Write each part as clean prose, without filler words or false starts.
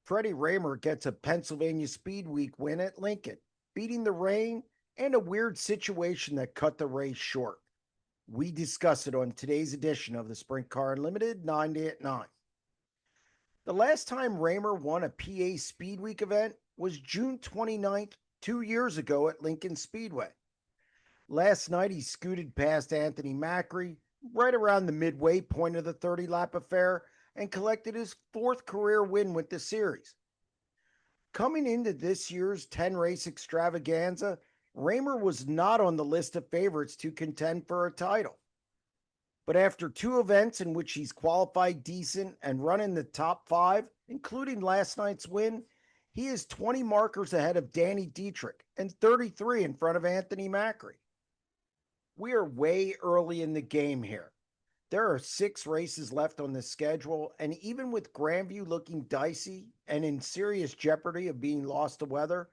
Freddie Rahmer gets a Pennsylvania Speedweek win at Lincoln, beating the rain and a weird situation that cut the race short. We discuss it on today's edition of the Sprint Car Unlimited 90 at 9. The last time Rahmer won a PA Speedweek event was June 29th, 2 years ago at Lincoln Speedway. Last night he scooted past Anthony Macri right around the midway point of the 30-lap affair and collected his fourth career win with the series. Coming into this year's 10-race extravaganza, Rahmer was not on the list of favorites to contend for a title. But after two events in which he's qualified decent and run in the top five, including last night's win, he is 20 markers ahead of Danny Dietrich and 33 in front of Anthony Macri. We are way early in the game here. There are 6 races left on the schedule, and even with Grandview looking dicey and in serious jeopardy of being lost to weather,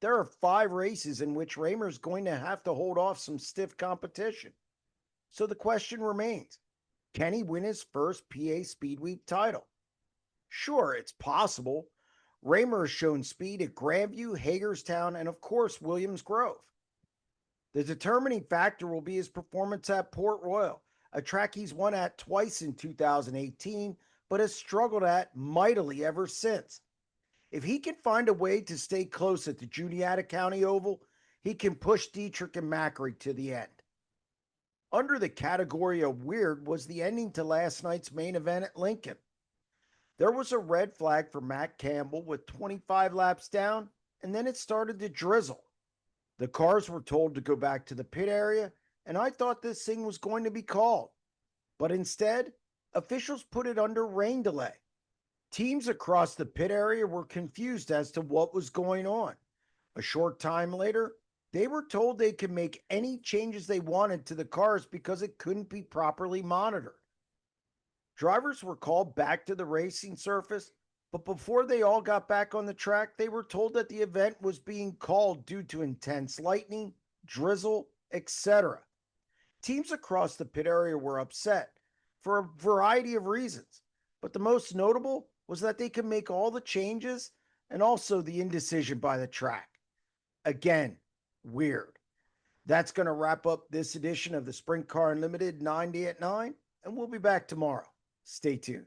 there are 5 races in which Rahmer's going to have to hold off some stiff competition. So the question remains, can he win his first PA Speedweek title? Sure, it's possible. Rahmer has shown speed at Grandview, Hagerstown, and of course, Williams Grove. The determining factor will be his performance at Port Royal, a track he's won at twice in 2018, but has struggled at mightily ever since. If he can find a way to stay close at the Juniata County Oval, he can push Dietrich and Macri to the end. Under the category of weird was the ending to last night's main event at Lincoln. There was a red flag for Matt Campbell with 25 laps down, and then it started to drizzle. The cars were told to go back to the pit area, and I thought this thing was going to be called. But instead, officials put it under rain delay. Teams across the pit area were confused as to what was going on. A short time later, they were told they could make any changes they wanted to the cars because it couldn't be properly monitored. Drivers were called back to the racing surface, but before they all got back on the track, they were told that the event was being called due to intense lightning, drizzle, etc. Teams across the pit area were upset for a variety of reasons, but the most notable was that they could make all the changes and also the indecision by the track. Again, weird. That's going to wrap up this edition of the Sprint Car Unlimited 90 at 9, and we'll be back tomorrow. Stay tuned.